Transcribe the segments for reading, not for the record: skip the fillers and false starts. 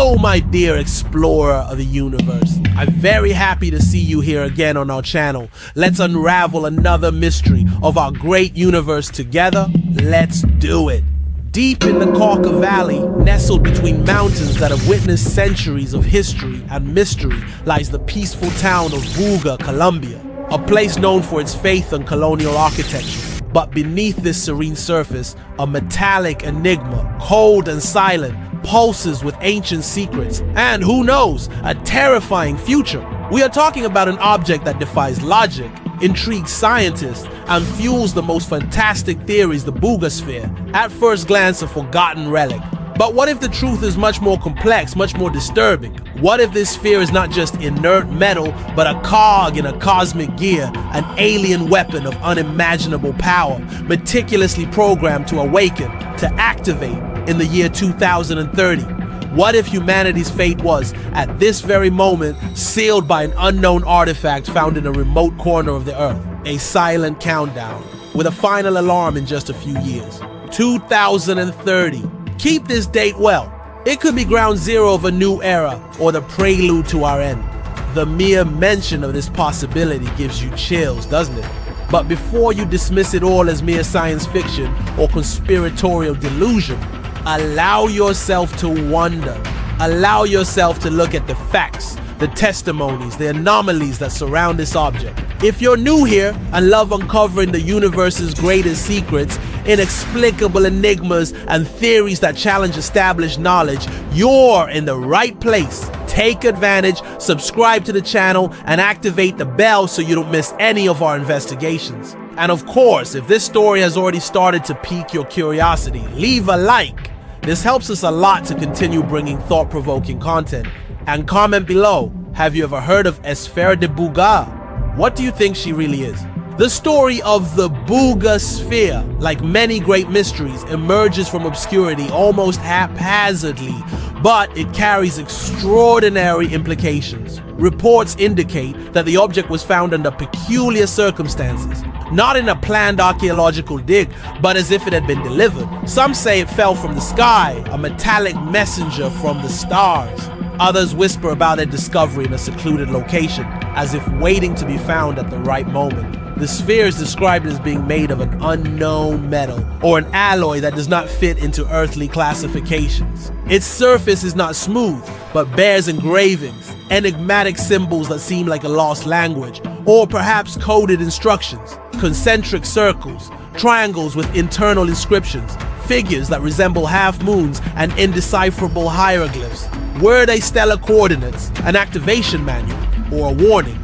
Hello, my dear explorer of the universe. I'm very happy to see you here again on our channel. Let's unravel another mystery of our great universe together. Let's do it. Deep in the Cauca Valley, nestled between mountains that have witnessed centuries of history and mystery, lies the peaceful town of Buga, Colombia, a place known for its faith and colonial architecture. But beneath this serene surface, a metallic enigma, cold and silent, pulses with ancient secrets, and who knows, a terrifying future. We are talking about an object that defies logic, intrigues scientists, and fuels the most fantastic theories, the BUGA'S. At first glance, a forgotten relic. But what if the truth is much more complex, much more disturbing? What if this sphere is not just inert metal, but a cog in a cosmic gear, an alien weapon of unimaginable power, meticulously programmed to awaken, to activate in the year 2030? What if humanity's fate was, at this very moment, sealed by an unknown artifact found in a remote corner of the Earth? A silent countdown, with a final alarm in just a few years. 2030. Keep this date well. It could be ground zero of a new era, or the prelude to our end. The mere mention of this possibility gives you chills, doesn't it? But before you dismiss it all as mere science fiction or conspiratorial delusion, allow yourself to wonder. Allow yourself to look at the facts, the testimonies, the anomalies that surround this object. If you're new here and love uncovering the universe's greatest secrets, inexplicable enigmas, and theories that challenge established knowledge, you're in the right place. Take advantage, subscribe to the channel, and activate the bell so you don't miss any of our investigations. And of course, if this story has already started to pique your curiosity, leave a like. This helps us a lot to continue bringing thought-provoking content. And comment below, have you ever heard of Esfera de Buga? What do you think she really is? The story of the BUGA'S sphere, like many great mysteries, emerges from obscurity almost haphazardly, but it carries extraordinary implications. Reports indicate that the object was found under peculiar circumstances, not in a planned archaeological dig, but as if it had been delivered. Some say it fell from the sky, a metallic messenger from the stars. Others whisper about its discovery in a secluded location, as if waiting to be found at the right moment. The sphere is described as being made of an unknown metal, or an alloy that does not fit into earthly classifications. Its surface is not smooth, but bears engravings, enigmatic symbols that seem like a lost language, or perhaps coded instructions, concentric circles, triangles with internal inscriptions, figures that resemble half-moons, and indecipherable hieroglyphs. Were they stellar coordinates, an activation manual, or a warning?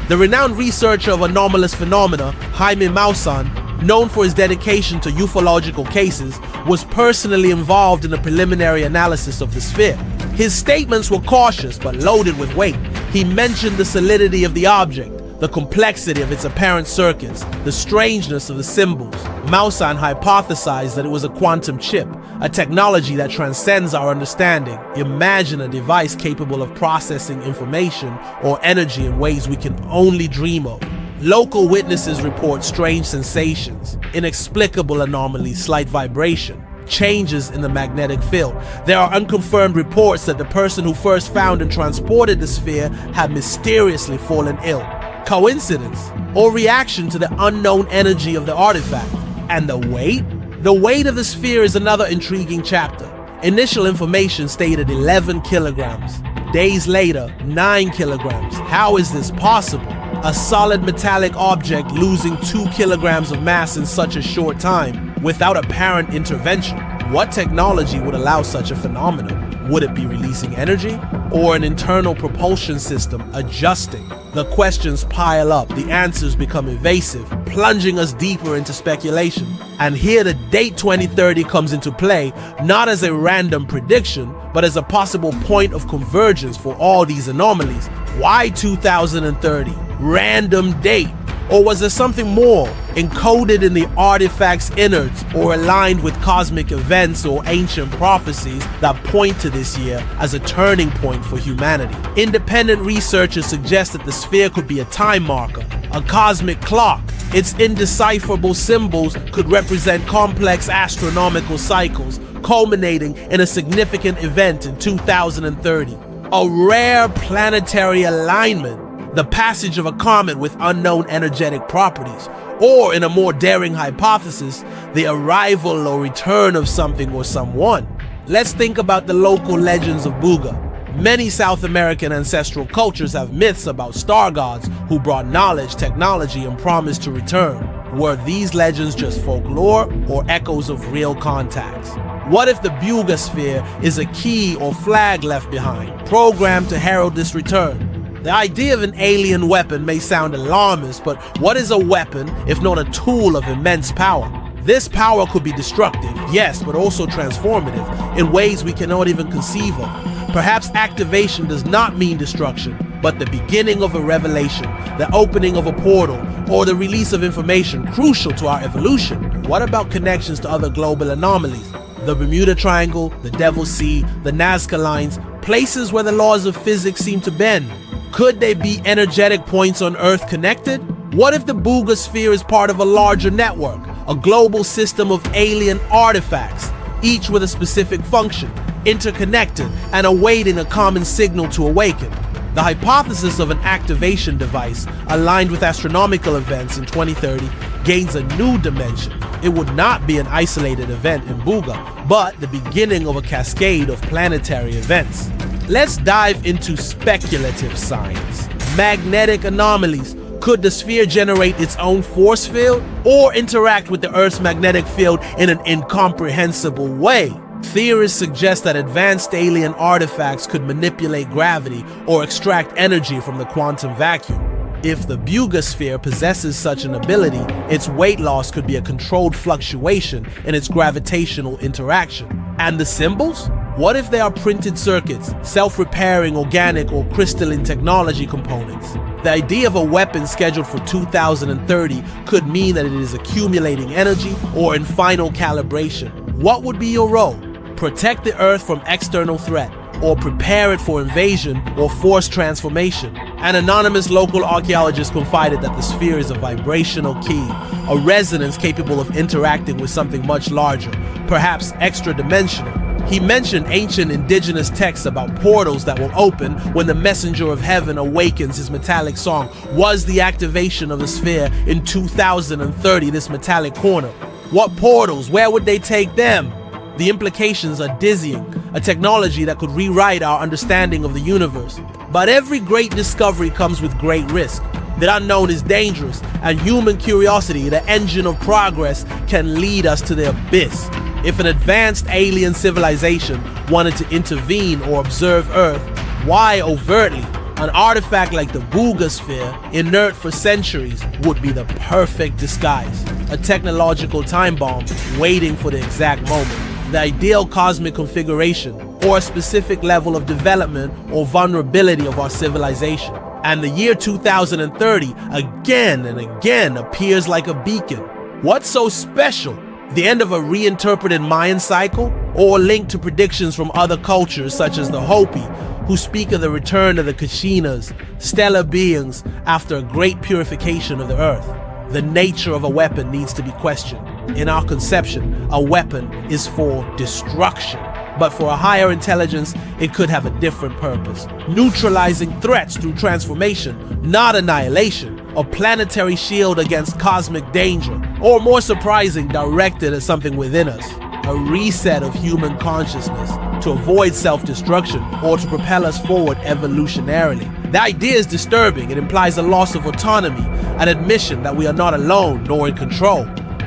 The renowned researcher of anomalous phenomena, Jaime Maussan, known for his dedication to ufological cases, was personally involved in a preliminary analysis of the sphere. His statements were cautious but loaded with weight. He mentioned the solidity of the object, the complexity of its apparent circuits, the strangeness of the symbols. Maussan hypothesized that it was a quantum chip, a technology that transcends our understanding. Imagine a device capable of processing information or energy in ways we can only dream of. Local witnesses report strange sensations, inexplicable anomalies, slight vibration, changes in the magnetic field. There are unconfirmed reports that the person who first found and transported the sphere had mysteriously fallen ill. Coincidence or reaction to the unknown energy of the artifact? And the weight? The weight of the sphere is another intriguing chapter. Initial information stated 11 kilograms. Days later, 9 kilograms. How is this possible? A solid metallic object losing 2 kilograms of mass in such a short time without apparent intervention. What technology would allow such a phenomenon? Would it be releasing energy? Or an internal propulsion system adjusting? The questions pile up, the answers become evasive, plunging us deeper into speculation. And here the date 2030 comes into play, not as a random prediction, but as a possible point of convergence for all these anomalies. Why 2030? Random date? Or was there something more, encoded in the artifact's innards, or aligned with cosmic events or ancient prophecies that point to this year as a turning point for humanity? Independent researchers suggest that the sphere could be a time marker, a cosmic clock. Its indecipherable symbols could represent complex astronomical cycles, culminating in a significant event in 2030. A rare planetary alignment, the passage of a comet with unknown energetic properties, or in a more daring hypothesis, the arrival or return of something or someone. Let's think about the local legends of Buga. Many South American ancestral cultures have myths about star gods who brought knowledge, technology, and promised to return. Were these legends just folklore or echoes of real contacts? What if the Bugasphere is a key or flag left behind, programmed to herald this return? The idea of an alien weapon may sound alarmist, but what is a weapon if not a tool of immense power? This power could be destructive, yes, but also transformative in ways we cannot even conceive of. Perhaps activation does not mean destruction, but the beginning of a revelation, the opening of a portal, or the release of information crucial to our evolution. What about connections to other global anomalies? The Bermuda Triangle, the Devil's Sea, the Nazca Lines, places where the laws of physics seem to bend. Could they be energetic points on Earth connected? What if the Bugasphere is part of a larger network, a global system of alien artifacts, each with a specific function, interconnected and awaiting a common signal to awaken? The hypothesis of an activation device aligned with astronomical events in 2030 gains a new dimension. It would not be an isolated event in Buga, but the beginning of a cascade of planetary events. Let's dive into speculative science. Magnetic anomalies. Could the sphere generate its own force field or interact with the Earth's magnetic field in an incomprehensible way? Theorists suggest that advanced alien artifacts could manipulate gravity or extract energy from the quantum vacuum. If the Bugasphere possesses such an ability, its weight loss could be a controlled fluctuation in its gravitational interaction. And the symbols? What if they are printed circuits, self-repairing organic or crystalline technology components? The idea of a weapon scheduled for 2030 could mean that it is accumulating energy or in final calibration. What would be your role? Protect the Earth from external threat, or prepare it for invasion or forced transformation. An anonymous local archaeologist confided that the sphere is a vibrational key, a resonance capable of interacting with something much larger, perhaps extra-dimensional. He mentioned ancient indigenous texts about portals that will open when the messenger of heaven awakens his metallic song. Was the activation of the sphere in 2030 this metallic corner? What portals? Where would they take them? The implications are dizzying, a technology that could rewrite our understanding of the universe. But every great discovery comes with great risk. The unknown is dangerous, and human curiosity, the engine of progress, can lead us to the abyss. If an advanced alien civilization wanted to intervene or observe Earth, why overtly? An artifact like the Bugasphere, inert for centuries, would be the perfect disguise. A technological time bomb waiting for the exact moment. The ideal cosmic configuration, or a specific level of development or vulnerability of our civilization. And the year 2030 again and again appears like a beacon. What's so special? The end of a reinterpreted Mayan cycle, or linked to predictions from other cultures such as the Hopi, who speak of the return of the Kashinas, stellar beings after a great purification of the Earth? The nature of a weapon needs to be questioned. In our conception, a weapon is for destruction, but for a higher intelligence, it could have a different purpose. Neutralizing threats through transformation, not annihilation. A planetary shield against cosmic danger, or more surprising, directed at something within us. A reset of human consciousness to avoid self-destruction or to propel us forward evolutionarily. The idea is disturbing. It implies a loss of autonomy, an admission that we are not alone nor in control.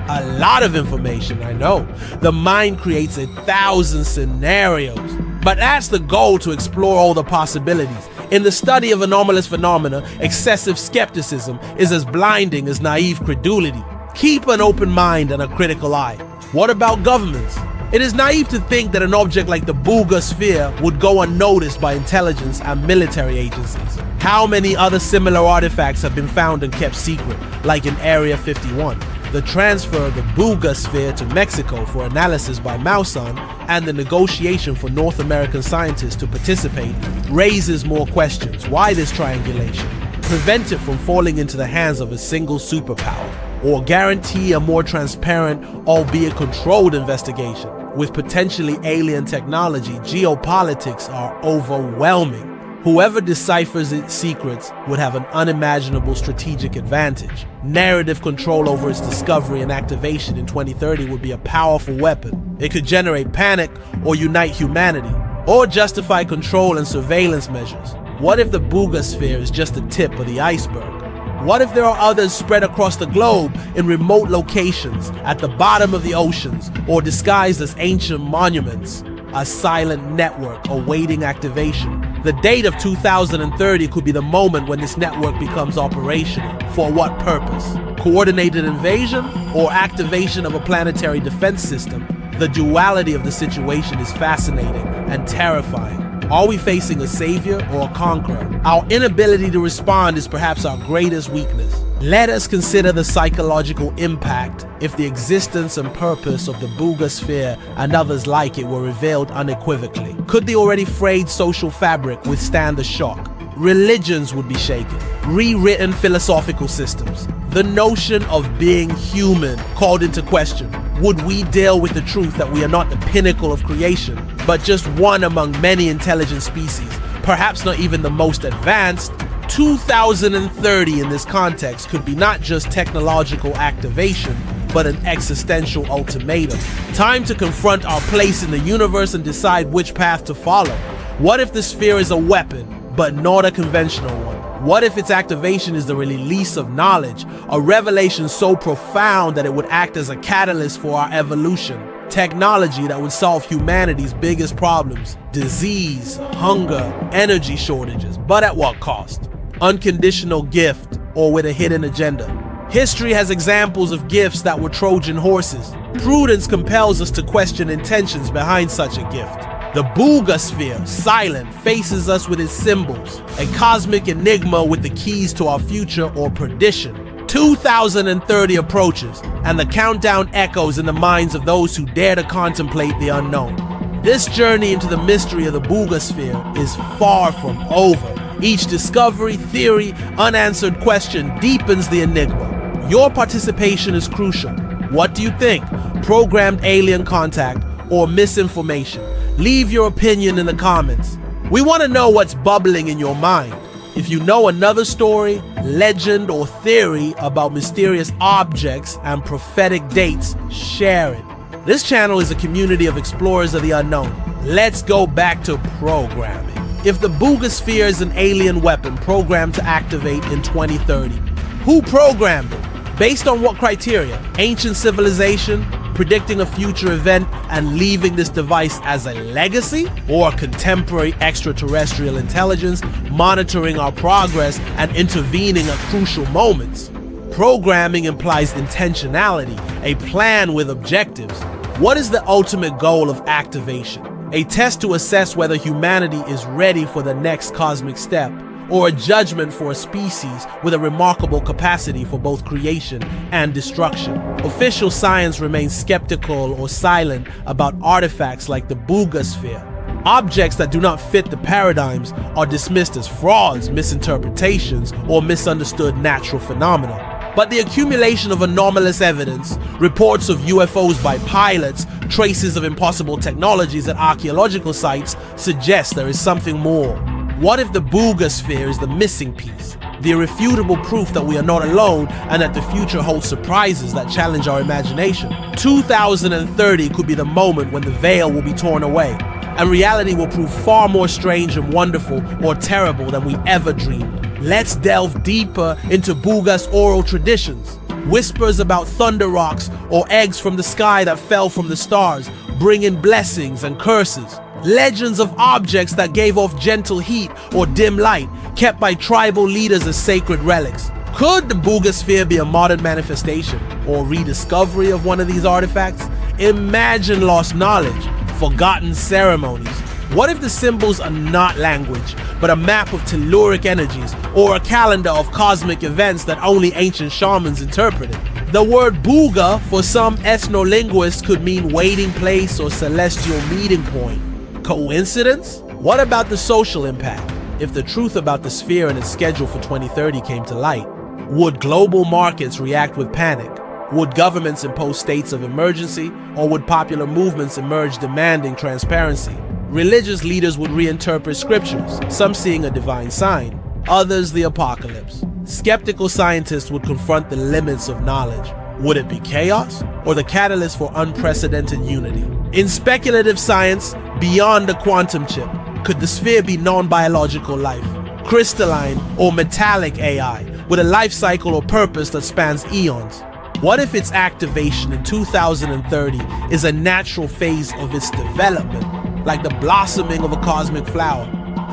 A lot of information, I know. The mind creates 1,000 scenarios. But that's the goal, to explore all the possibilities. In the study of anomalous phenomena, excessive skepticism is as blinding as naive credulity. Keep an open mind and a critical eye. What about governments? It is naive to think that an object like the Bugasphere would go unnoticed by intelligence and military agencies. How many other similar artifacts have been found and kept secret, like in Area 51? The transfer of the Bugasphere to Mexico for analysis by Mausan and the negotiation for North American scientists to participate raises more questions. Why this triangulation? Prevent it from falling into the hands of a single superpower, or guarantee a more transparent, albeit controlled investigation? With potentially alien technology, geopolitics are overwhelming. Whoever deciphers its secrets would have an unimaginable strategic advantage. Narrative control over its discovery and activation in 2030 would be a powerful weapon. It could generate panic or unite humanity, or justify control and surveillance measures. What if the Bugasphere is just the tip of the iceberg? What if there are others spread across the globe in remote locations, at the bottom of the oceans, or disguised as ancient monuments? A silent network awaiting activation. The date of 2030 could be the moment when this network becomes operational. For what purpose? Coordinated invasion or activation of a planetary defense system? The duality of the situation is fascinating and terrifying. Are we facing a savior or a conqueror? Our inability to respond is perhaps our greatest weakness. Let us consider the psychological impact if the existence and purpose of the Bugasphere and others like it were revealed unequivocally. Could the already frayed social fabric withstand the shock? Religions would be shaken, rewritten philosophical systems. The notion of being human called into question. Would we deal with the truth that we are not the pinnacle of creation, but just one among many intelligent species, perhaps not even the most advanced? 2030 in this context could be not just technological activation, but an existential ultimatum. Time to confront our place in the universe and decide which path to follow. What if the sphere is a weapon, but not a conventional one? What if its activation is the release of knowledge, a revelation so profound that it would act as a catalyst for our evolution? Technology that would solve humanity's biggest problems: disease, hunger, energy shortages, but at what cost? Unconditional gift or with a hidden agenda? History has examples of gifts that were Trojan horses. Prudence compels us to question intentions behind such a gift. The Bugasphere, silent, faces us with its symbols, a cosmic enigma with the keys to our future or perdition. 2030 approaches, and the countdown echoes in the minds of those who dare to contemplate the unknown. This journey into the mystery of the Bugasphere is far from over. Each discovery, theory, unanswered question deepens the enigma. Your participation is crucial. What do you think? Programmed alien contact or misinformation? Leave your opinion in the comments. We want to know what's bubbling in your mind. If you know another story, legend, or theory about mysterious objects and prophetic dates, share it. This channel is a community of explorers of the unknown. Let's go back to programming. If the Bugasphere is an alien weapon programmed to activate in 2030, who programmed it? Based on what criteria? Ancient civilization, predicting a future event and leaving this device as a legacy? Or contemporary extraterrestrial intelligence monitoring our progress and intervening at crucial moments? Programming implies intentionality, a plan with objectives. What is the ultimate goal of activation? A test to assess whether humanity is ready for the next cosmic step, or a judgment for a species with a remarkable capacity for both creation and destruction. Official science remains skeptical or silent about artifacts like the Bugasphere. Objects that do not fit the paradigms are dismissed as frauds, misinterpretations, or misunderstood natural phenomena. But the accumulation of anomalous evidence, reports of UFOs by pilots, traces of impossible technologies at archaeological sites suggest there is something more. What if the Bugasphere is the missing piece? The irrefutable proof that we are not alone and that the future holds surprises that challenge our imagination. 2030 could be the moment when the veil will be torn away, and reality will prove far more strange and wonderful or terrible than we ever dreamed. Let's delve deeper into Buga's oral traditions. Whispers about thunder rocks or eggs from the sky that fell from the stars, bringing blessings and curses. Legends of objects that gave off gentle heat or dim light, kept by tribal leaders as sacred relics. Could the Bugasphere be a modern manifestation or rediscovery of one of these artifacts? Imagine lost knowledge, forgotten ceremonies. What if the symbols are not language, but a map of telluric energies or a calendar of cosmic events that only ancient shamans interpreted? The word Buga for some ethno-linguists could mean waiting place or celestial meeting point. Coincidence? What about the social impact? If the truth about the sphere and its schedule for 2030 came to light, would global markets react with panic? Would governments impose states of emergency, or would popular movements emerge demanding transparency? Religious leaders would reinterpret scriptures, some seeing a divine sign, others the apocalypse. Skeptical scientists would confront the limits of knowledge. Would it be chaos, or the catalyst for unprecedented unity? In speculative science, beyond the quantum chip, could the sphere be non-biological life, crystalline or metallic AI, with a life cycle or purpose that spans eons? What if its activation in 2030 is a natural phase of its development, like the blossoming of a cosmic flower?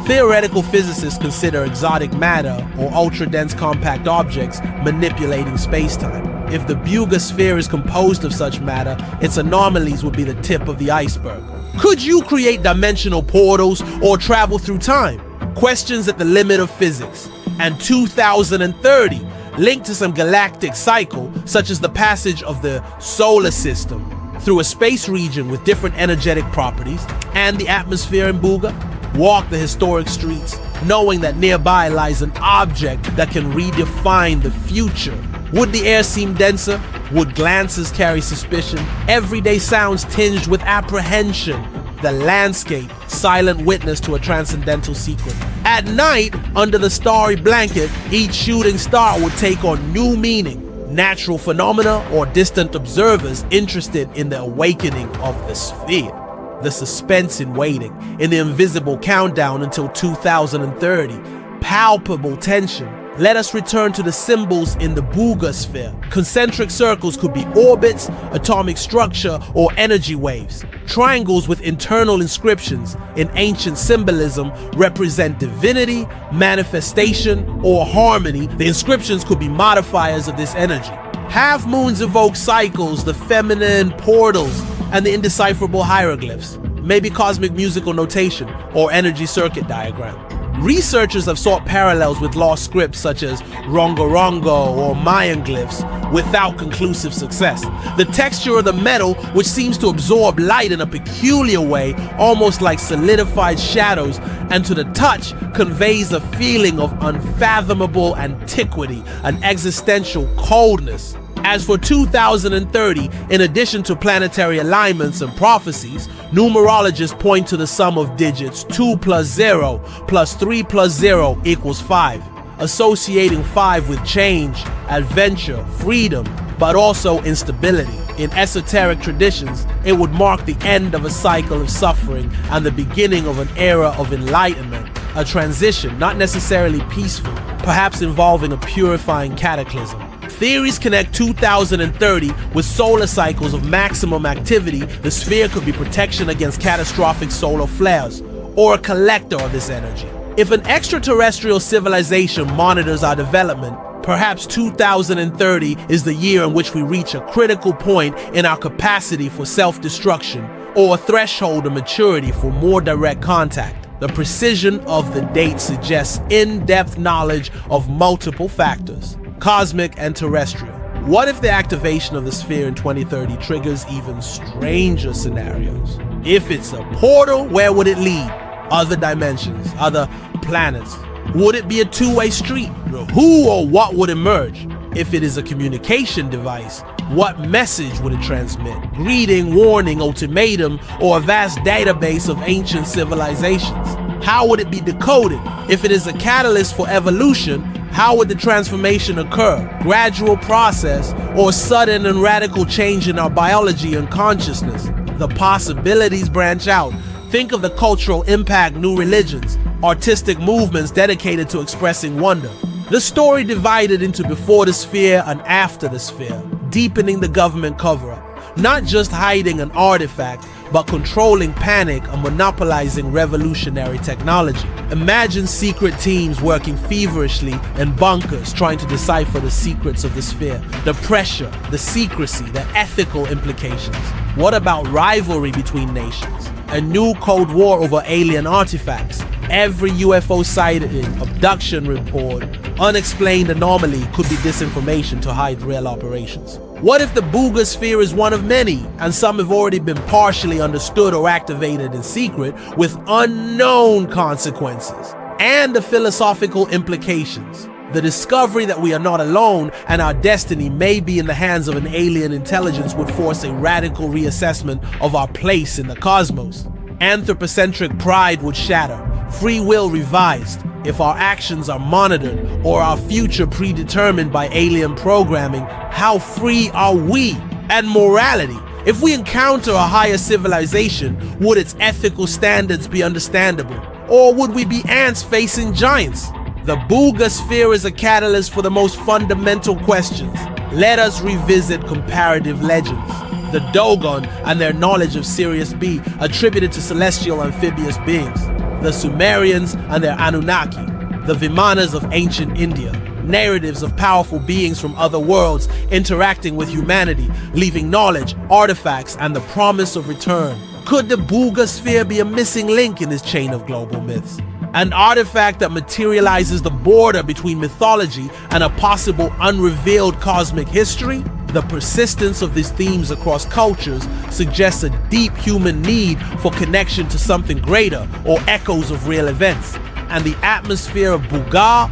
Theoretical physicists consider exotic matter or ultra-dense compact objects manipulating space-time. If the BUGA'S sphere is composed of such matter, its anomalies would be the tip of the iceberg. Could you create dimensional portals or travel through time? Questions at the limit of physics. And 2030, linked to some galactic cycle, such as the passage of the solar system through a space region with different energetic properties, and the atmosphere in BUGA. Walk the historic streets, knowing that nearby lies an object that can redefine the future. Would the air seem denser? Would glances carry suspicion? Everyday sounds tinged with apprehension. The landscape, silent witness to a transcendental secret. At night, under the starry blanket, each shooting star would take on new meaning. Natural phenomena or distant observers interested in the awakening of the sphere. The suspense in waiting, in the invisible countdown until 2030. Palpable tension. Let us return to the symbols in the BUGA'S sphere. Concentric circles could be orbits, atomic structure, or energy waves. Triangles with internal inscriptions in ancient symbolism represent divinity, manifestation, or harmony. The inscriptions could be modifiers of this energy. Half moons evoke cycles, the feminine portals, and the indecipherable hieroglyphs. Maybe cosmic musical notation or energy circuit diagram. Researchers have sought parallels with lost scripts such as Rongo or Mayan glyphs without conclusive success. The texture of the metal, which seems to absorb light in a peculiar way, almost like solidified shadows, and to the touch conveys a feeling of unfathomable antiquity, an existential coldness. As for 2030, in addition to planetary alignments and prophecies, numerologists point to the sum of digits 2 plus 0 plus 3 plus 0 equals 5, associating 5 with change, adventure, freedom, but also instability. In esoteric traditions, it would mark the end of a cycle of suffering and the beginning of an era of enlightenment, a transition not necessarily peaceful, perhaps involving a purifying cataclysm. Theories connect 2030 with solar cycles of maximum activity. The sphere could be protection against catastrophic solar flares, or a collector of this energy. If an extraterrestrial civilization monitors our development, perhaps 2030 is the year in which we reach a critical point in our capacity for self-destruction, or a threshold of maturity for more direct contact. The precision of the date suggests in-depth knowledge of multiple factors, cosmic and terrestrial. What if the activation of the sphere in 2030 triggers even stranger scenarios? If it's a portal, where would it lead? Other dimensions, other planets? Would it be a two-way street? Who or what would emerge? If it is a communication device, what message would it transmit? Greeting, warning, ultimatum, or a vast database of ancient civilizations? How would it be decoded? If it is a catalyst for evolution, how would the transformation occur? Gradual process or sudden and radical change in our biology and consciousness? The possibilities branch out. Think of the cultural impact, new religions, artistic movements dedicated to expressing wonder. The story divided into before the sphere and after the sphere, deepening the government cover-up. Not just hiding an artifact, but controlling panic and monopolizing revolutionary technology. Imagine secret teams working feverishly in bunkers trying to decipher the secrets of the sphere. The pressure, the secrecy, the ethical implications. What about rivalry between nations? A new Cold War over alien artifacts. Every UFO sighting, abduction report, unexplained anomaly could be disinformation to hide real operations. What if the BUGA'S sphere is one of many, and some have already been partially understood or activated in secret with unknown consequences? And the philosophical implications. The discovery that we are not alone and our destiny may be in the hands of an alien intelligence would force a radical reassessment of our place in the cosmos. Anthropocentric pride would shatter, free will revised. If our actions are monitored or our future predetermined by alien programming, how free are we? And morality. If we encounter a higher civilization, would its ethical standards be understandable? Or would we be ants facing giants? The BUGA'S is a catalyst for the most fundamental questions. Let us revisit comparative legends. The Dogon and their knowledge of Sirius B attributed to celestial amphibious beings. The Sumerians and their Anunnaki. The Vimanas of ancient India. Narratives of powerful beings from other worlds interacting with humanity, leaving knowledge, artifacts, and the promise of return. Could the BUGA'S be a missing link in this chain of global myths? An artifact that materializes the border between mythology and a possible unrevealed cosmic history? The persistence of these themes across cultures suggests a deep human need for connection to something greater or echoes of real events. And the atmosphere of Buga,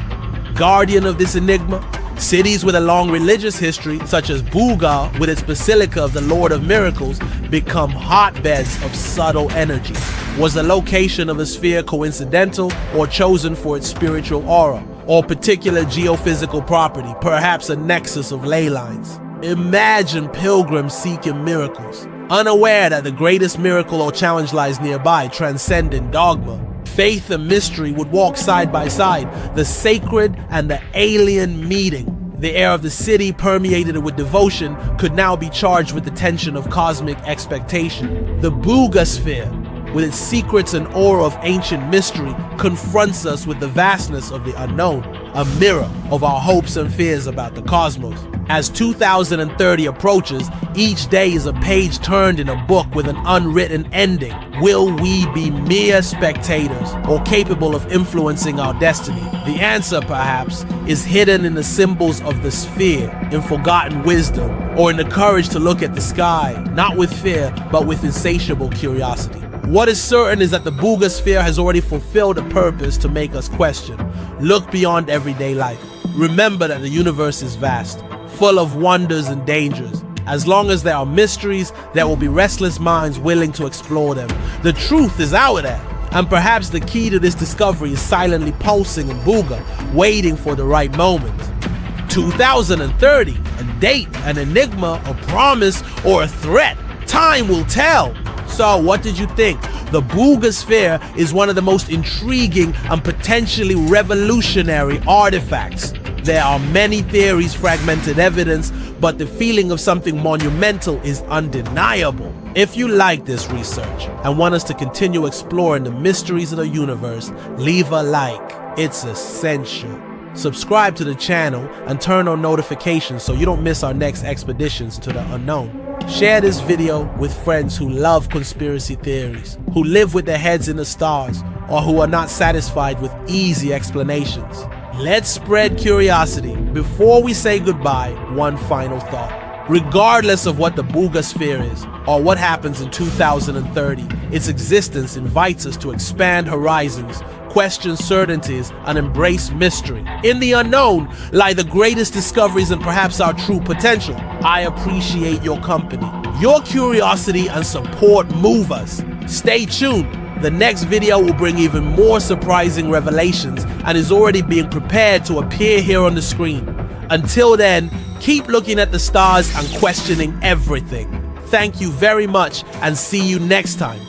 guardian of this enigma, cities with a long religious history, such as Buga with its Basilica of the Lord of Miracles, become hotbeds of subtle energy. Was the location of a sphere coincidental or chosen for its spiritual aura, or particular geophysical property, perhaps a nexus of ley lines? Imagine pilgrims seeking miracles, unaware that the greatest miracle or challenge lies nearby, transcending dogma. Faith and mystery would walk side by side, the sacred and the alien meeting. The air of the city, permeated with devotion, could now be charged with the tension of cosmic expectation. The BUGA'S, with its secrets and aura of ancient mystery, confronts us with the vastness of the unknown, a mirror of our hopes and fears about the cosmos. As 2030 approaches, each day is a page turned in a book with an unwritten ending. Will we be mere spectators or capable of influencing our destiny? The answer, perhaps, is hidden in the symbols of the sphere, in forgotten wisdom, or in the courage to look at the sky, not with fear, but with insatiable curiosity. What is certain is that the BUGA'S has already fulfilled a purpose to make us question. Look beyond everyday life. Remember that the universe is vast, full of wonders and dangers. As long as there are mysteries, there will be restless minds willing to explore them. The truth is out there, and perhaps the key to this discovery is silently pulsing in Buga, waiting for the right moment. 2030, a date, an enigma, a promise, or a threat. Time will tell. So, what did you think? The BUGA'S is one of the most intriguing and potentially revolutionary artifacts. There are many theories, fragmented evidence, but the feeling of something monumental is undeniable. If you like this research and want us to continue exploring the mysteries of the universe, leave a like. It's essential. Subscribe to the channel and turn on notifications so you don't miss our next expeditions to the unknown. Share this video with friends who love conspiracy theories, who live with their heads in the stars, or who are not satisfied with easy explanations. Let's spread curiosity. Before we say goodbye, one final thought. Regardless of what the BUGA'S is, or what happens in 2030, its existence invites us to expand horizons, question certainties, and embrace mystery. In the unknown lie the greatest discoveries and perhaps our true potential. I appreciate your company. Your curiosity and support move us. Stay tuned. The next video will bring even more surprising revelations and is already being prepared to appear here on the screen. Until then, keep looking at the stars and questioning everything. Thank you very much and see you next time.